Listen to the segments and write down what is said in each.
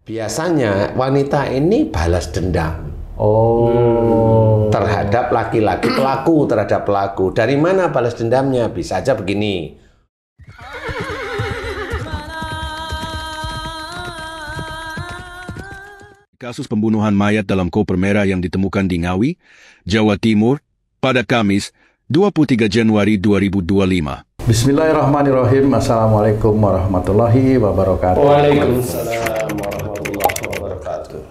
Biasanya wanita ini balas dendam terhadap laki-laki pelaku, terhadap pelaku. Dari mana balas dendamnya? Bisa aja begini. Kasus pembunuhan mayat dalam koper merah yang ditemukan di Ngawi, Jawa Timur, pada Kamis, 23 Januari 2025. Bismillahirrahmanirrahim. Assalamualaikum warahmatullahi wabarakatuh. Waalaikumsalam warahmatullahi wabarakatuh.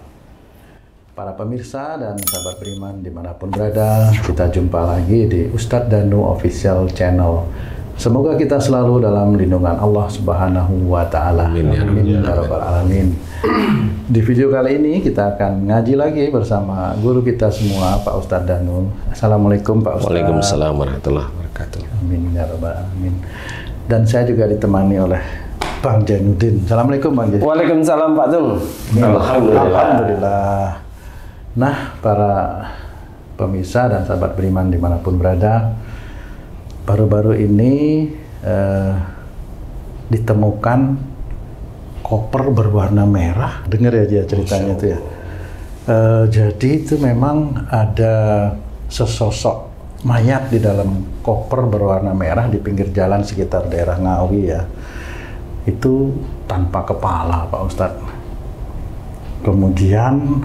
Para pemirsa dan sahabat beriman dimanapun berada, kita jumpa lagi di Ustadz Danu Official Channel. Semoga kita selalu dalam lindungan Allah Subhanahu wa Ta'ala. Amin ya rabbal alamin. Di video kali ini kita akan ngaji lagi bersama guru kita semua, Pak Ustadz Danu. Assalamualaikum Pak Ustadz. Waalaikumsalam warahmatullahi wabarakatuh. Amin ya rabbal alamin. Dan saya juga ditemani oleh Bang Jainuddin. Assalamualaikum Bang Jainuddin. Waalaikumsalam Pak Dung. Alhamdulillah. Nah, para pemirsa dan sahabat beriman dimanapun berada, baru-baru ini ditemukan koper berwarna merah. Dengar ya dia ceritanya itu ya. Jadi itu memang ada sesosok mayat di dalam koper berwarna merah di pinggir jalan sekitar daerah Ngawi ya. Itu tanpa kepala Pak Ustadz. Kemudian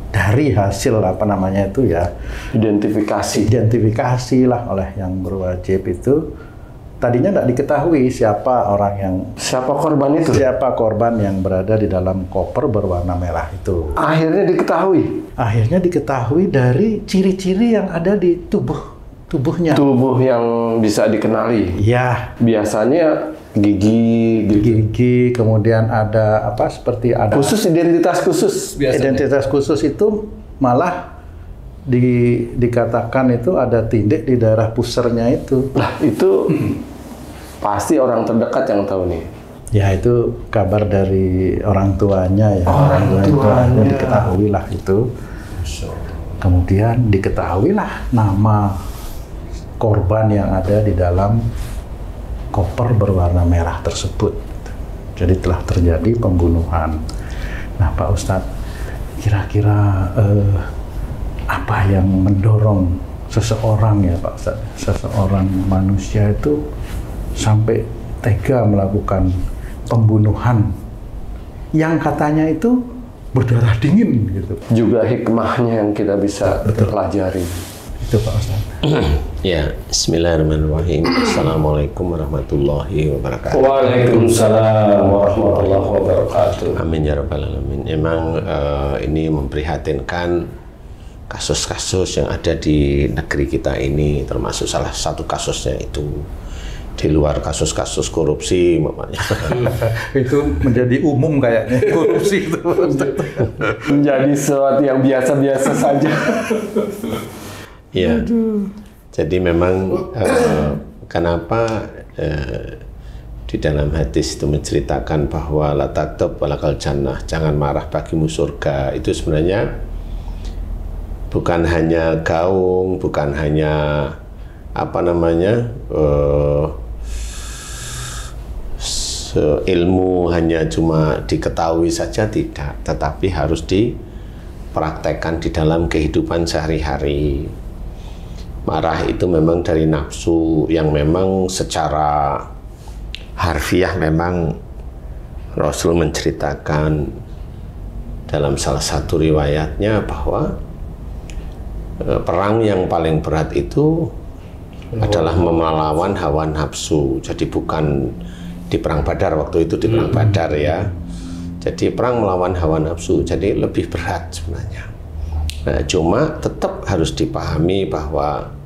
dari hasil identifikasi lah oleh yang berwajib itu, tadinya tidak diketahui siapa korban yang berada di dalam koper berwarna merah itu. Akhirnya diketahui dari ciri-ciri yang ada di tubuhnya. Tubuh yang bisa dikenali. Ya. Biasanya gigi, kemudian ada seperti ada identitas khusus. Biasanya. Identitas khusus itu malah dikatakan itu ada tindik di daerah pusernya itu. Nah, itu pasti orang terdekat yang tahu nih. Ya, itu kabar dari orang tuanya ya. Orang tuanya diketahui lah itu. Kemudian diketahui lah nama korban yang ada di dalam koper berwarna merah tersebut. Jadi telah terjadi pembunuhan. Nah, Pak Ustadz, kira-kira apa yang mendorong seseorang ya Pak Ustadz, seseorang manusia itu sampai tega melakukan pembunuhan yang katanya itu berdarah dingin gitu. Juga hikmahnya yang kita bisa pelajari. Itu Pak Ustadz. Ya, bismillahirrahmanirrahim. Assalamualaikum warahmatullahi wabarakatuh. Waalaikumsalam warahmatullahi wabarakatuh. Amin ya rabbal alamin. Emang ini memprihatinkan kasus-kasus yang ada di negeri kita ini, termasuk salah satu kasusnya itu di luar kasus-kasus korupsi makanya. Itu menjadi umum kayaknya korupsi itu. Menjadi sesuatu yang biasa-biasa saja. Ya, jadi memang kenapa di dalam hadis itu menceritakan bahwa la taghdab walakal jannah, jangan marah bagimu surga, itu sebenarnya bukan hanya gaung, bukan hanya ilmu hanya cuma diketahui saja, tidak, tetapi harus dipraktekkan di dalam kehidupan sehari-hari. Marah itu memang dari nafsu yang memang secara harfiah memang Rasul menceritakan dalam salah satu riwayatnya bahwa perang yang paling berat itu adalah melawan hawa nafsu. Jadi bukan di perang Badar, waktu itu di perang Badar ya. Jadi perang melawan hawa nafsu, jadi lebih berat sebenarnya. Nah, cuma tetap harus dipahami bahwa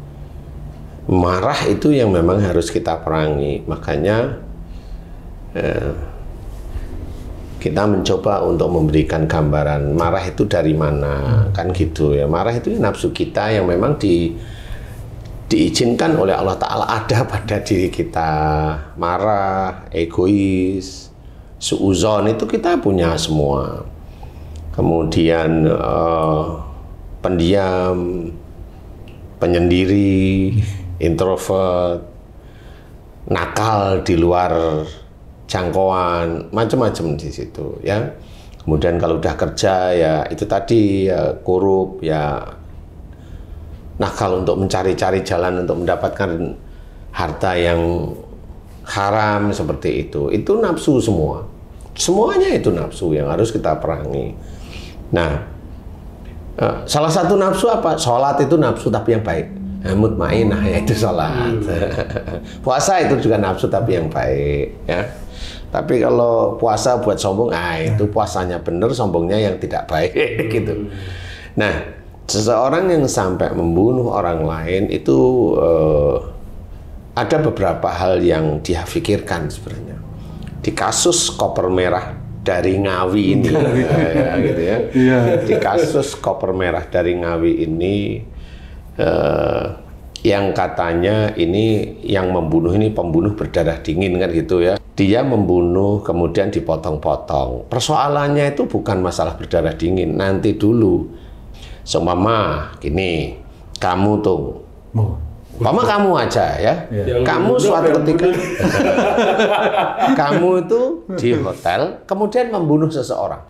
marah itu yang memang harus kita perangi. Makanya kita mencoba untuk memberikan gambaran marah itu dari mana, kan gitu ya. Marah itu nafsu kita yang memang diizinkan oleh Allah Ta'ala ada pada diri kita. Marah, egois, suuzon itu kita punya semua. Kemudian pendiam, penyendiri, introvert, nakal di luar jangkauan, macam-macam di situ ya. Kemudian kalau udah kerja ya itu tadi ya korup, ya nakal untuk mencari-cari jalan untuk mendapatkan harta yang haram seperti itu. Itu nafsu semua. Semuanya itu nafsu yang harus kita perangi. Nah, salah satu nafsu apa? Sholat itu nafsu tapi yang baik. Mutmainah yaitu sholat. Puasa itu juga nafsu tapi yang baik, ya. Tapi kalau puasa buat sombong, itu puasanya benar, sombongnya yang tidak baik gitu. Nah, seseorang yang sampai membunuh orang lain itu ada beberapa hal yang dia pikirkan sebenarnya. Di kasus koper merah dari Ngawi ini, gitu ya. Di kasus koper merah dari Ngawi ini, yang katanya ini yang membunuh ini pembunuh berdarah dingin kan gitu ya. Dia membunuh kemudian dipotong-potong. Persoalannya itu bukan masalah berdarah dingin. Nanti dulu, seumpama gini, kamu tuh, umpama kamu aja ya, kamu suatu ketika, kamu itu di hotel, kemudian membunuh seseorang,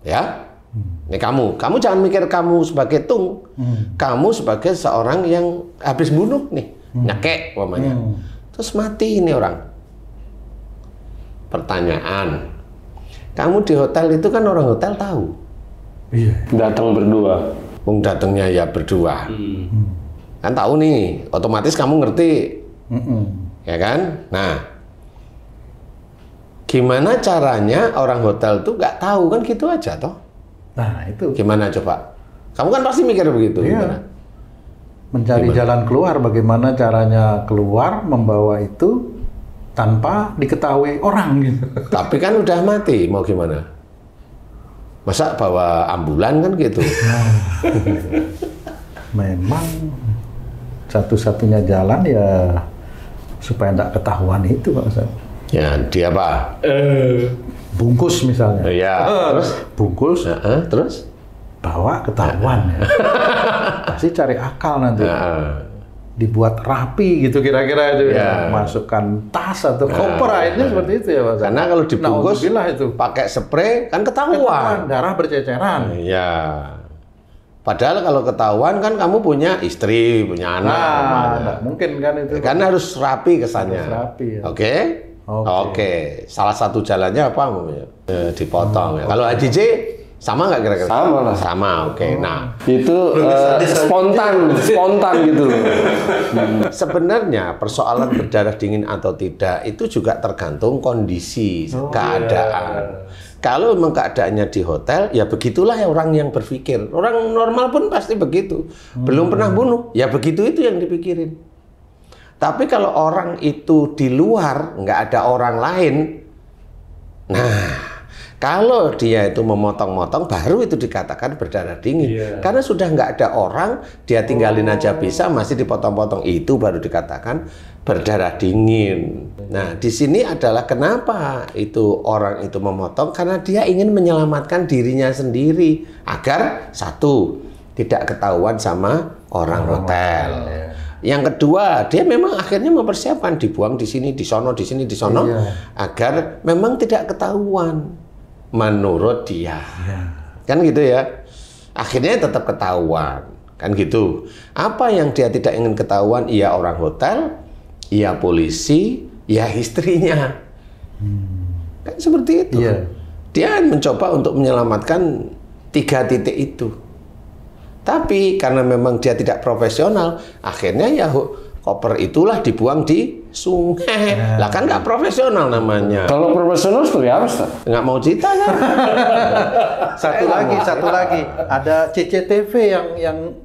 ya. Ini kamu jangan mikir kamu sebagai tung, kamu sebagai seorang yang habis bunuh nih, nyekek umpamanya, terus mati ini orang. Pertanyaan, kamu di hotel itu kan orang hotel tahu, Datang berdua. datangnya ya berdua, kan tahu nih, otomatis kamu ngerti, ya kan? Nah, gimana caranya orang hotel tuh nggak tahu kan gitu aja toh? Nah, itu. Gimana coba? Kamu kan pasti mikir begitu. Gimana? Mencari jalan keluar, bagaimana caranya keluar, membawa itu tanpa diketahui orang gitu. Tapi kan udah mati, mau gimana? Masa bawa ambulan kan gitu? Memang satu-satunya jalan ya supaya tidak ketahuan itu, Pak Ustaz. Ya, dia apa? Bungkus misalnya. Ya, terus? Bungkus, Terus? bawa ketahuan ya. Pasti cari akal nanti. Dibuat rapi gitu kira-kira itu ya. Masukkan tas atau koper akhirnya seperti itu ya Pak Ustaz. Karena kalau dibungkus itu pakai spray kan ketahuan. Darah berceceran. Iya. Padahal kalau ketahuan kan kamu punya istri, punya anak. Nah, mungkin kan itu. Kan harus rapi kesannya. Harus rapi ya. Oke. Salah satu jalannya apa? Dipotong. Ya. Kalau Haji J sama nggak kira-kira? Sama lah. Sama. Oke. Nah, Itu spontan gitu loh. sebenarnya persoalan berdarah dingin atau tidak itu juga tergantung kondisi, keadaan. Kalau memang keadaannya di hotel, ya begitulah ya orang yang berpikir. Orang normal pun pasti begitu. Belum pernah bunuh, ya begitu itu yang dipikirin. Tapi kalau orang itu di luar, nggak ada orang lain, nah, kalau dia itu memotong-motong, baru itu dikatakan berdarah dingin. Karena sudah nggak ada orang, dia tinggalin aja bisa, masih dipotong-potong. Itu baru dikatakan berdarah dingin. Nah, di sini adalah kenapa itu orang itu memotong, karena dia ingin menyelamatkan dirinya sendiri agar satu tidak ketahuan sama orang hotel. Yang kedua, dia memang akhirnya mempersiapkan dibuang di sini, di sono, di sini, di sono, agar memang tidak ketahuan menurut dia. Kan gitu ya. Akhirnya tetap ketahuan, kan gitu. Apa yang dia tidak ingin ketahuan? Iya orang hotel, iya polisi, ya istrinya. Kan seperti itu. Dia mencoba untuk menyelamatkan 3 titik itu. Tapi karena memang dia tidak profesional, akhirnya ya koper itulah dibuang di sungai. Lah kan nggak profesional namanya. Kalau profesional seperti apa, Ustaz? Nggak mau cerita kan? Satu lagi. Ada CCTV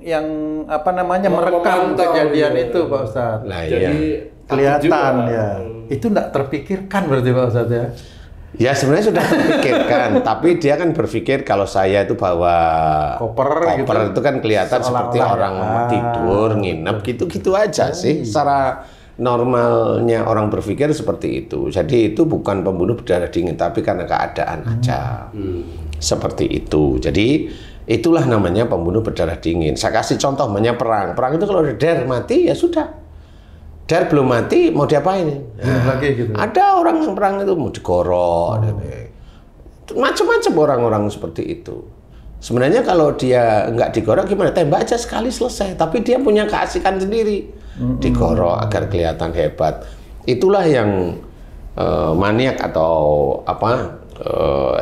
yang apa namanya merekam kejadian itu, Pak Ustaz. Nah, jadi kelihatan ya. Itu nggak terpikirkan berarti Pak Ustaz ya? Ya sebenarnya sudah terpikirkan, tapi dia kan berpikir kalau saya itu bawa koper gitu, itu kan kelihatan seperti orang tidur, nginep, gitu-gitu aja sih. Secara normalnya orang berpikir seperti itu. Jadi itu bukan pembunuh berdarah dingin, tapi karena keadaan aja. Seperti itu. Jadi itulah namanya pembunuh berdarah dingin. Saya kasih contoh, perang. Perang itu kalau udah mati ya sudah. Dar belum mati, mau diapain? Nah, lagi gitu. Ada orang yang perang itu mau digorok, Macam-macam orang-orang seperti itu. Sebenarnya kalau dia nggak digorok gimana? Tembak aja sekali selesai. Tapi dia punya keasikan sendiri. Digorok agar kelihatan hebat. Itulah yang maniak atau apa?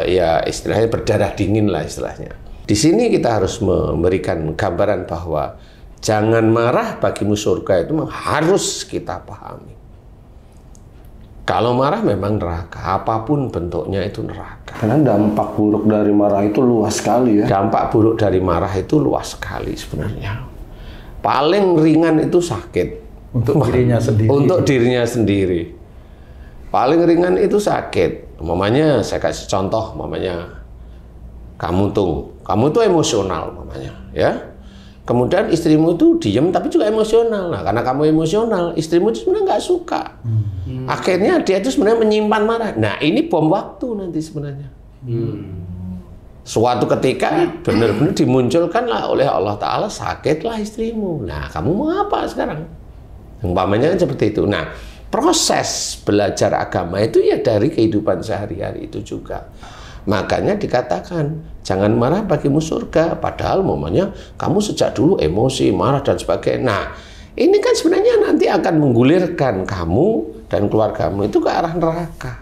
Ya istilahnya berdarah dingin lah istilahnya. Di sini kita harus memberikan gambaran bahwa jangan marah bagimu surga itu harus kita pahami. Kalau marah memang neraka, apapun bentuknya itu neraka. Karena dampak buruk dari marah itu luas sekali ya. Dampak buruk dari marah itu luas sekali sebenarnya. Paling ringan itu sakit. Untuk dirinya sendiri. Untuk dirinya sendiri. Paling ringan itu sakit. Mamanya saya kasih contoh, mamanya kamu tuh emosional mamanya, ya. Kemudian istrimu itu diem tapi juga emosional. Nah, karena kamu emosional, istrimu itu sebenarnya nggak suka. Akhirnya dia itu sebenarnya menyimpan marah. Nah, ini bom waktu nanti sebenarnya. Suatu ketika benar-benar dimunculkanlah oleh Allah Ta'ala, sakitlah istrimu. Nah, kamu mau apa sekarang? Umpamanya kan seperti itu. Nah, proses belajar agama itu ya dari kehidupan sehari-hari itu juga. Makanya dikatakan, jangan marah bagimu surga. Padahal momennya kamu sejak dulu emosi, marah, dan sebagainya. Nah, ini kan sebenarnya nanti akan menggulirkan kamu dan keluargamu itu ke arah neraka.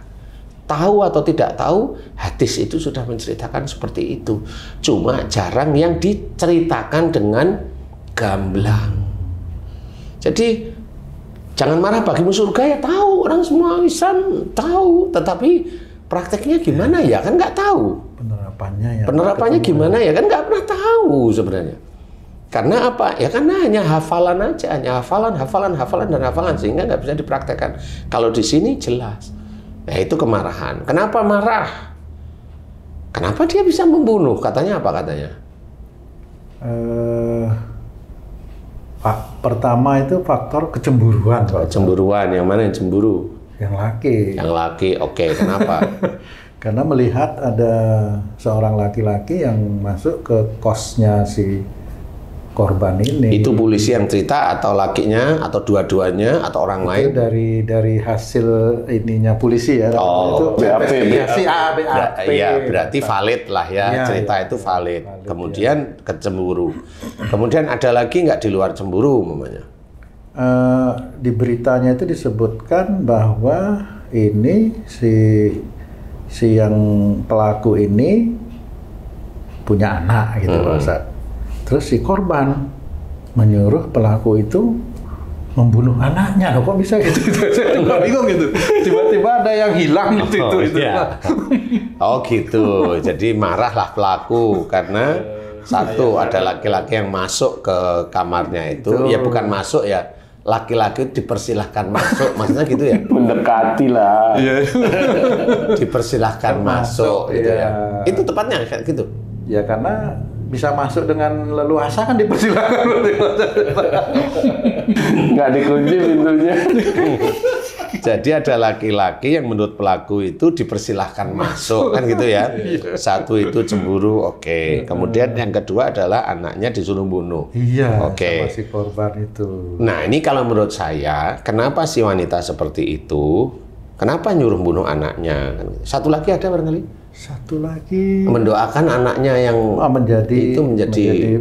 Tahu atau tidak tahu, hadis itu sudah menceritakan seperti itu. Cuma jarang yang diceritakan dengan gamblang. Jadi, jangan marah bagimu surga ya tahu. Orang semua Islam tahu, tetapi prakteknya gimana ya kan nggak tahu. Penerapannya gimana ya kan nggak pernah tahu sebenarnya. Karena apa? Ya karena hanya hafalan aja, hanya hafalan dan hafalan sehingga nggak bisa dipraktekkan. Kalau di sini jelas, ya itu kemarahan. Kenapa marah? Kenapa dia bisa membunuh? Katanya apa katanya? Pak, pertama itu faktor kecemburuan. Kecemburuan, yang mana yang cemburu? Yang laki. Yang laki, oke. Kenapa? Karena melihat ada seorang laki-laki yang masuk ke kosnya si korban ini. Itu polisi yang cerita atau lakinya atau dua-duanya atau orang lain? Itu dari hasil ininya polisi ya. Oh, itu BAP. BAP. Iya, berarti valid lah ya, cerita itu valid. Kemudian kecemburu. Kemudian ada lagi nggak di luar cemburu umpamanya? Di beritanya itu disebutkan bahwa ini si yang pelaku ini punya anak gitu Pak Ustadz. Terus si korban menyuruh pelaku itu membunuh anaknya. Loh, kok bisa gitu? Saya bingung gitu. Tiba-tiba ada yang hilang gitu. Iya. Oh gitu. Jadi marahlah pelaku karena satu ada laki-laki yang masuk ke kamarnya itu. Ya bukan masuk ya. Laki-laki dipersilahkan masuk, maksudnya gitu ya? Mendekati lah. Dipersilahkan masuk gitu ya. Itu tepatnya kayak gitu. Ya karena bisa masuk dengan leluasa kan dipersilahkan. Nggak dikunci pintunya. Jadi ada laki-laki yang menurut pelaku itu dipersilahkan masuk kan gitu ya. Satu itu cemburu, oke. Kemudian yang kedua adalah anaknya disuruh bunuh. Iya, oke. sama si korban itu. Nah ini kalau menurut saya, kenapa si wanita seperti itu? Kenapa nyuruh bunuh anaknya? Satu lagi ada barangkali? Satu lagi mendoakan anaknya yang menjadi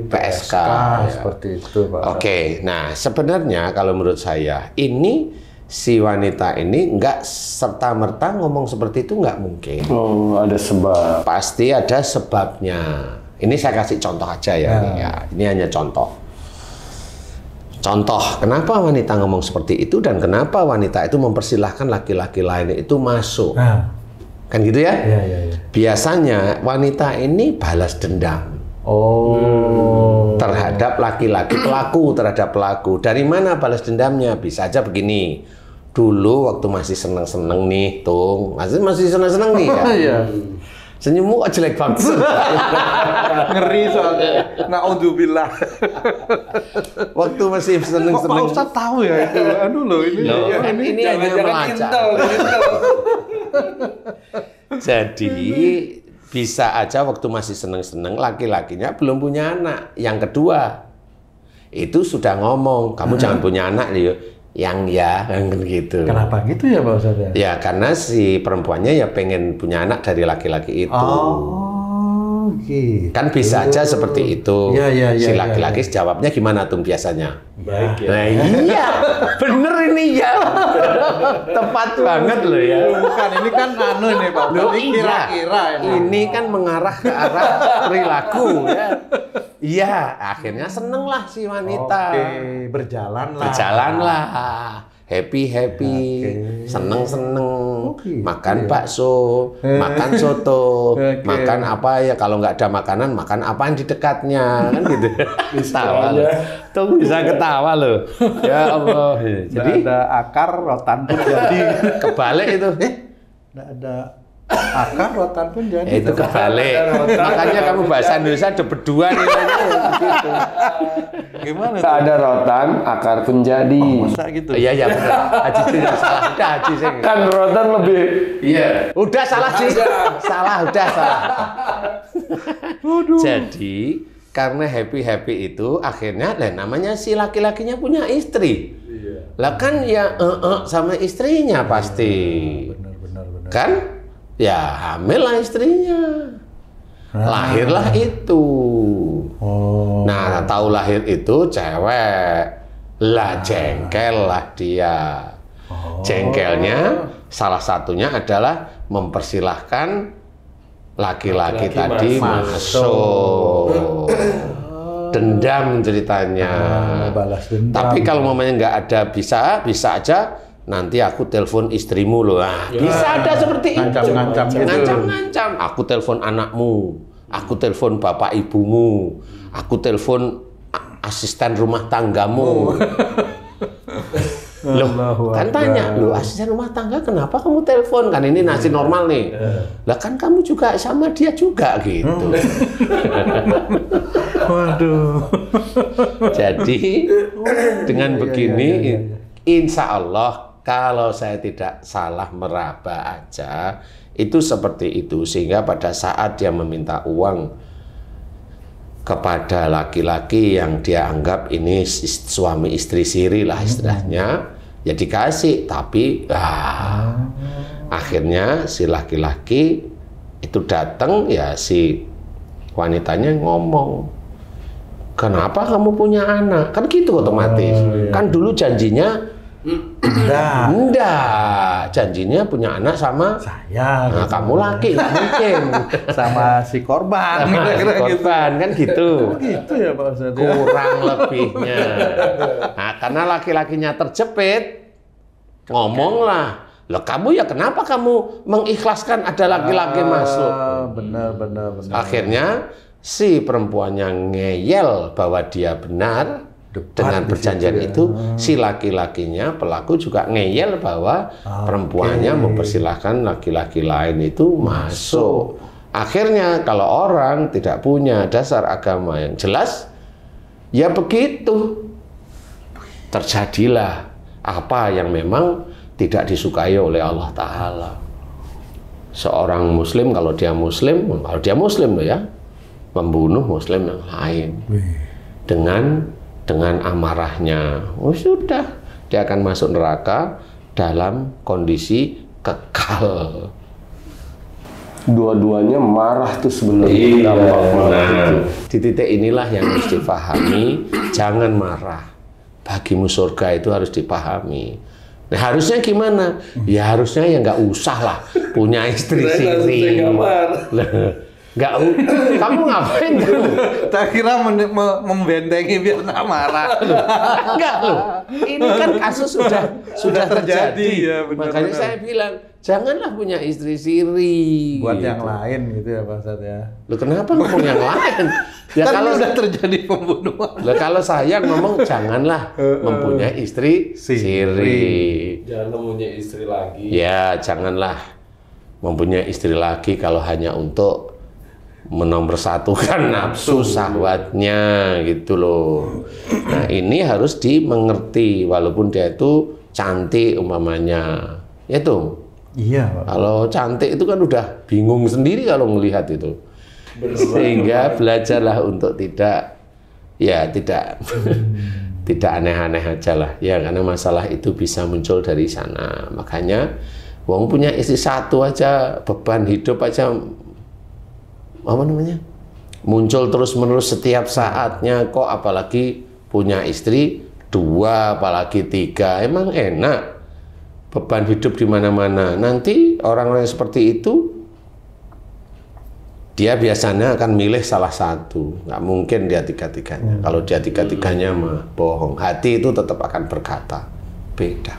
PSK ya. Seperti itu Pak. Oke, nah sebenarnya kalau menurut saya ini si wanita ini nggak serta-merta ngomong seperti itu, nggak mungkin. Oh, ada sebab. Pasti ada sebabnya. Ini saya kasih contoh aja ya. Ini hanya contoh. Contoh, kenapa wanita ngomong seperti itu dan kenapa wanita itu mempersilahkan laki-laki lain itu masuk. Kan gitu ya? Iya. Biasanya wanita ini balas dendam. Terhadap laki-laki pelaku, terhadap pelaku. Dari mana balas dendamnya? Bisa aja begini. Dulu waktu masih seneng-seneng nih, Tung. Masih seneng-seneng nih ya? Iya. Senyummu kok jelek banget. Ngeri soalnya. Naudzubillah. Waktu masih seneng-seneng. Pak Ustadz tahu ya itu? Aduh loh ini. Ini hanya melacak. Jadi bisa aja waktu masih seneng-seneng laki-lakinya belum punya anak. Yang kedua itu sudah ngomong, kamu jangan punya anak ya. yang ya kan gitu. Kenapa gitu ya Pak Ustadz ya? Ya karena si perempuannya ya pengen punya anak dari laki-laki itu. Oh, gitu. Kan bisa aja seperti itu. Iya, Si laki-laki jawabnya gimana tuh biasanya? Baik ya. Nah iya, bener ini ya. Tepat banget loh ya. Bukan, ini kan anu nih Pak Ustadz. Loh, Ini kira-kira ya. Ini kan mengarah ke arah perilaku ya. Iya, akhirnya seneng lah si wanita. Oke, berjalan lah. Berjalan lah. Happy, seneng, Oke, makan bakso, makan soto, makan apa ya, kalau nggak ada makanan, makan apaan di dekatnya, kan gitu. Ketawa loh. Tuh bisa ketawa loh. Ya Allah. Jadi ada akar, rotan pun jadi. Kebalik itu. Nggak ada akar, rotan pun jadi. Itu kebalik. Makanya kamu bahasa Indonesia ada berdua nih. Gitu. Gimana? Tak ada rotan, akar pun jadi. Masa gitu? Iya benar. Haji itu salah. Udah Haji sih. Kan rotan lebih. Iya. Udah salah Ji. Salah. Jadi karena happy itu akhirnya namanya si laki-lakinya punya istri. Lah kan ya sama istrinya pasti. Benar. Kan? Ya hamil lah istrinya. Lahirlah itu. Oh. Nah, tahu lahir itu cewek. Lah jengkel lah dia. Jengkelnya salah satunya adalah mempersilahkan laki-laki tadi masuk. Dendam ceritanya. Balas dendam. Tapi kalau momennya nggak ada bisa aja nanti aku telepon istrimu loh. Bisa ada seperti itu. Ngancam-ngancam gitu. Ngancam-ngancam. Aku telepon anakmu. Aku telepon bapak ibumu. Aku telepon asisten rumah tanggamu. Loh, kan tanya, loh asisten rumah tangga kenapa kamu telepon? Kan ini masih normal nih. Lah kan kamu juga sama dia juga gitu. Waduh. Jadi dengan begini, insya Allah kalau saya tidak salah meraba aja, itu seperti itu. Sehingga pada saat dia meminta uang kepada laki-laki yang dia anggap ini suami istri siri lah istilahnya, ya dikasih. Tapi akhirnya si laki-laki itu datang, ya si wanitanya ngomong, kenapa kamu punya anak? Kan gitu otomatis. Kan dulu janjinya enggak, janjinya punya anak sama saya. Nah, kamu laki nggak mungkin Sama si korban. si korban kan gitu. Gitu ya Pak Ustadz. Kurang lebihnya. Nah, karena laki-lakinya terjepit, ngomonglah, loh kamu ya kenapa kamu mengikhlaskan ada laki-laki masuk? Benar. Akhirnya si perempuannya ngeyel bahwa dia benar. Dengan perjanjian itu, si laki-lakinya, pelaku juga ngeyel bahwa perempuannya mempersilahkan laki-laki lain itu masuk. Akhirnya kalau orang tidak punya dasar agama yang jelas, ya begitu. Terjadilah apa yang memang tidak disukai oleh Allah Ta'ala. Seorang muslim, kalau dia muslim loh ya, membunuh muslim yang lain. Dengan amarahnya, sudah dia akan masuk neraka dalam kondisi kekal. Dua-duanya marah tuh sebenarnya. Nah, di titik inilah yang harus dipahami, jangan marah. Bagimu surga itu harus dipahami. Nah, harusnya gimana? Ya harusnya ya nggak usah lah punya istri siri. Nggak, kamu ngapain kamu? Tak kira membentengi biar tak marah. Enggak loh. Ini kan kasus sudah terjadi. Ya, Makanya saya bilang, janganlah punya istri siri. Buat gitu. yang lain gitu ya Pak Ustadz ya. Loh kenapa ngomong yang lain? Ya Kan kalau udah terjadi pembunuhan. loh, kalau saya ngomong janganlah mempunyai istri siri. Jangan mempunyai istri lagi. Ya, janganlah mempunyai istri lagi kalau hanya untuk menomorsatukan nafsu syahwatnya gitu loh. Nah, ini harus dimengerti walaupun dia itu cantik umpamanya. Itu. Iya Pak. Kalau cantik itu kan udah bingung sendiri kalau melihat itu. Sehingga belajarlah untuk tidak Tidak aneh-aneh aja lah ya, karena masalah itu bisa muncul dari sana. Makanya wong punya istri satu aja beban hidup aja apa namanya muncul terus-menerus setiap saatnya, kok apalagi punya istri 2 apalagi 3. Emang enak beban hidup di mana-mana. Nanti orang-orang seperti itu dia biasanya akan milih salah satu, nggak mungkin dia 3-tiganya. Kalau dia 3-tiganya mah bohong. Hati itu tetap akan berkata beda.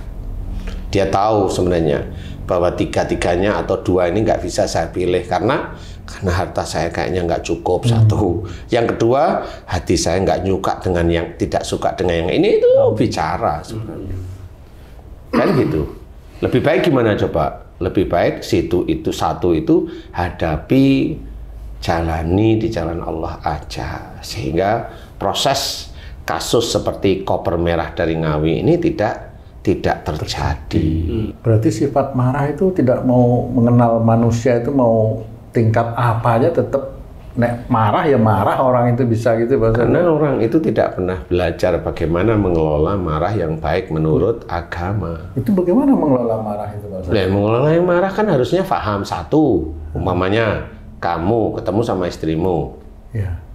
Dia tahu sebenarnya bahwa 3-tiganya atau 2 ini nggak bisa saya pilih karena harta saya kayaknya nggak cukup. Satu, yang kedua hati saya nggak nyuka dengan yang tidak suka dengan yang ini. Itu bicara sebenarnya kan gitu. Lebih baik gimana coba? Lebih baik satu itu hadapi, jalani di jalan Allah aja, sehingga proses kasus seperti koper merah dari Ngawi ini tidak terjadi. Berarti sifat marah itu tidak mau mengenal manusia, itu mau tingkat apa aja tetap nek marah ya marah, orang itu bisa gitu bahasa. Karena orang itu tidak pernah belajar bagaimana mengelola marah yang baik menurut agama. Itu bagaimana mengelola marah itu bahasa? Mengelola yang marah kan harusnya paham satu. Umpamanya kamu ketemu sama istrimu.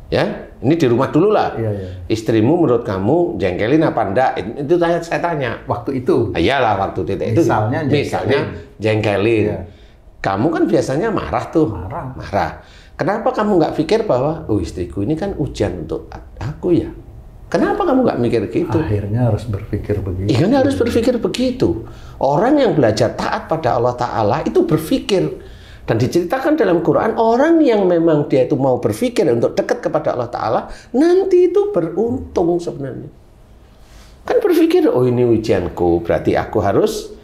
Ya, ini di rumah dulu lah. Istrimu menurut kamu jengkelin apa enggak? Itu saya tanya. Waktu itu? Iyalah, waktu itu. Misalnya jengkelin. Kamu kan biasanya marah tuh. Marah. Kenapa kamu nggak pikir bahwa, oh istriku ini kan ujian untuk aku ya? Kenapa kamu nggak mikir gitu? Akhirnya harus berpikir begitu. Iya, harus berpikir begitu. Orang yang belajar taat pada Allah Ta'ala itu berpikir. Dan diceritakan dalam Quran, orang yang memang dia itu mau berpikir untuk dekat kepada Allah Ta'ala, nanti itu beruntung sebenarnya. Kan berpikir, oh ini ujianku, berarti aku harus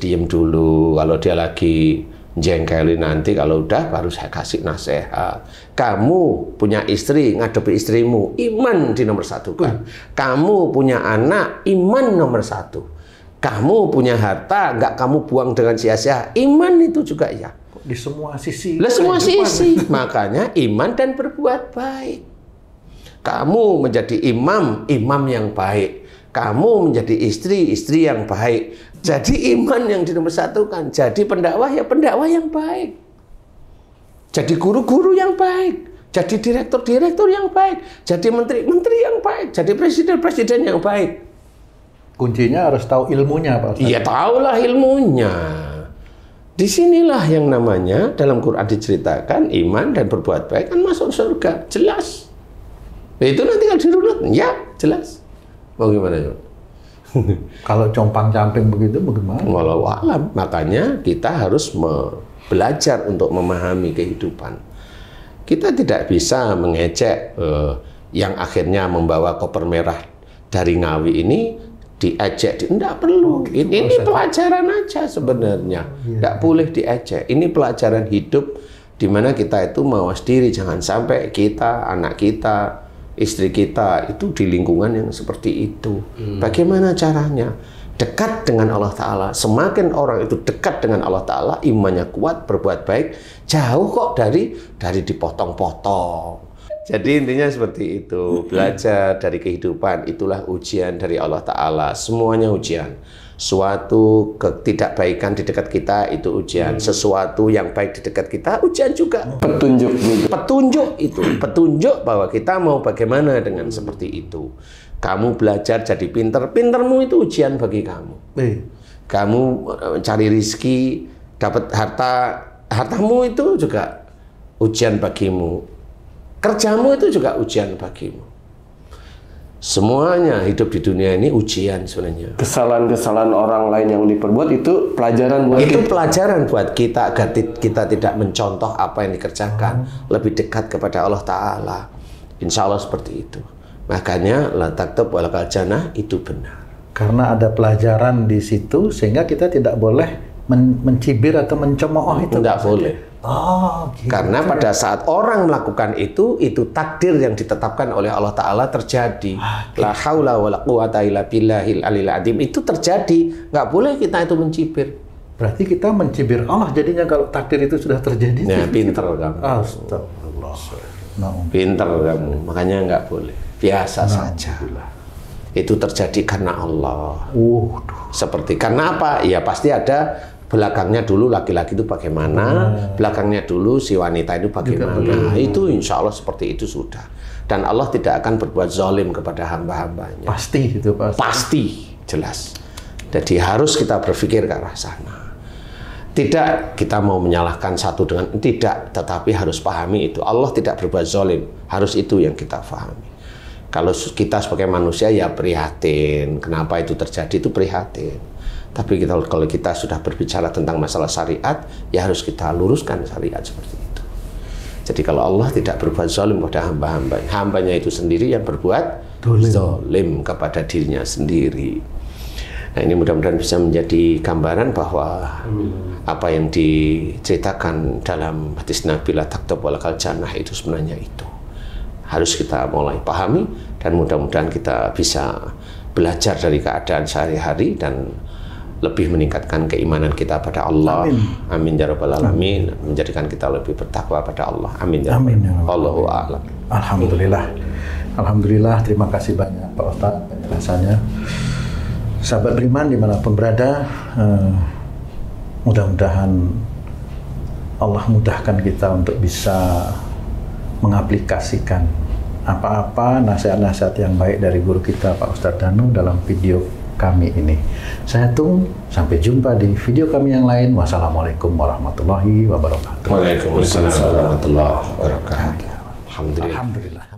diem dulu. Kalau dia lagi jengkelin, nanti kalau udah baru saya kasih nasihat. Kamu punya istri, ngadepi istrimu, iman di nomor 1 kan. Kamu punya anak, iman nomor 1. Kamu punya harta, nggak kamu buang dengan sia-sia, iman itu juga ya. Di semua sisi. Semua sisi. Makanya iman dan berbuat baik. Kamu menjadi imam yang baik. Kamu menjadi istri yang baik. Jadi iman yang di nomor 1 kan. Jadi pendakwah yang baik. Jadi guru-guru yang baik. Jadi direktur yang baik. Jadi menteri yang baik. Jadi presiden yang baik. Kuncinya harus tahu ilmunya, Pak Ustaz. Iya, tahulah ilmunya. Disinilah yang namanya dalam Quran diceritakan iman dan berbuat baik kan masuk surga. Jelas. Itu nanti kalau dirunut, ya jelas. Mau gimana ya? Kalau compang-camping begitu bagaimana? Walau alam. Makanya kita harus belajar untuk memahami kehidupan. Kita tidak bisa mengejek yang akhirnya membawa koper merah dari Ngawi ini, diejek. Tidak perlu. Ini pelajaran aja sebenarnya. Tidak boleh diejek. Ini pelajaran hidup di mana kita itu mawas diri. Jangan sampai kita, anak kita, istri kita itu di lingkungan yang seperti itu. Bagaimana caranya? Dekat dengan Allah Ta'ala. Semakin orang itu dekat dengan Allah Ta'ala, imannya kuat, berbuat baik, jauh kok dari dipotong-potong. Jadi intinya seperti itu. Belajar dari kehidupan, itulah ujian dari Allah Ta'ala. Semuanya ujian. Suatu ketidakbaikan di dekat kita itu ujian. Sesuatu yang baik di dekat kita ujian juga. Petunjuk itu. Petunjuk bahwa kita mau bagaimana dengan seperti itu. Kamu belajar jadi pinter. Pintermu itu ujian bagi kamu. Kamu cari rizki, dapat hartamu itu juga ujian bagimu. Kerjamu itu juga ujian bagimu. Semuanya hidup di dunia ini ujian sebenarnya. Kesalahan-kesalahan orang lain yang diperbuat itu pelajaran buat itu kita. Pelajaran buat kita agar kita tidak mencontoh apa yang dikerjakan, lebih dekat kepada Allah Ta'ala. Insya Allah seperti itu. Makanya la taktub wal jannah itu benar. Karena ada pelajaran di situ sehingga kita tidak boleh mencibir atau mencemooh itu. Tidak boleh. Oh, gitu. Karena pada saat orang melakukan itu takdir yang ditetapkan oleh Allah Ta'ala terjadi. La haula wa la quwata illa billahil aliyil azim. Itu terjadi. Nggak boleh kita itu mencibir. Berarti kita mencibir Allah jadinya kalau takdir itu sudah terjadi. Nah, pinter kamu. Astagfirullah. Pinter kamu. Makanya nggak boleh. Biasa saja. itu terjadi karena Allah. Seperti karena apa? Ya pasti ada belakangnya dulu laki-laki itu bagaimana, belakangnya dulu si wanita itu bagaimana. Itu insya Allah seperti itu sudah. Dan Allah tidak akan berbuat zalim kepada hamba-hambanya. Pasti itu Pak. Pasti, jelas. Jadi harus kita berpikir ke arah sana. Tidak kita mau menyalahkan satu dengan tidak, tetapi harus pahami itu. Allah tidak berbuat zalim. Harus itu yang kita pahami. Kalau kita sebagai manusia ya prihatin. Kenapa itu terjadi itu prihatin. Tapi kalau kita sudah berbicara tentang masalah syariat, ya harus kita luruskan syariat seperti itu. Jadi kalau Allah tidak berbuat zalim pada hambanya itu sendiri yang berbuat zalim kepada dirinya sendiri. Nah ini mudah-mudahan bisa menjadi gambaran bahwa apa yang diceritakan dalam hadis Nabi la taqtab walakal jannah itu sebenarnya itu. Harus kita mulai pahami dan mudah-mudahan kita bisa belajar dari keadaan sehari-hari dan lebih meningkatkan keimanan kita pada Allah. Amin ya rabbal alamin. Menjadikan kita lebih bertakwa pada Allah. Amin ya rabbal alamin. Allahu a'lam. Alhamdulillah. Alhamdulillah, terima kasih banyak Pak Ustadz penjelasannya. Sahabat beriman dimanapun berada, mudah-mudahan Allah mudahkan kita untuk bisa mengaplikasikan apa-apa nasihat-nasihat yang baik dari guru kita Pak Ustadz Danu dalam video kami ini. Saya tunggu sampai jumpa di video kami yang lain. Wassalamualaikum warahmatullahi wabarakatuh. Waalaikumsalam warahmatullahi wabarakatuh. Alhamdulillah. Alhamdulillah.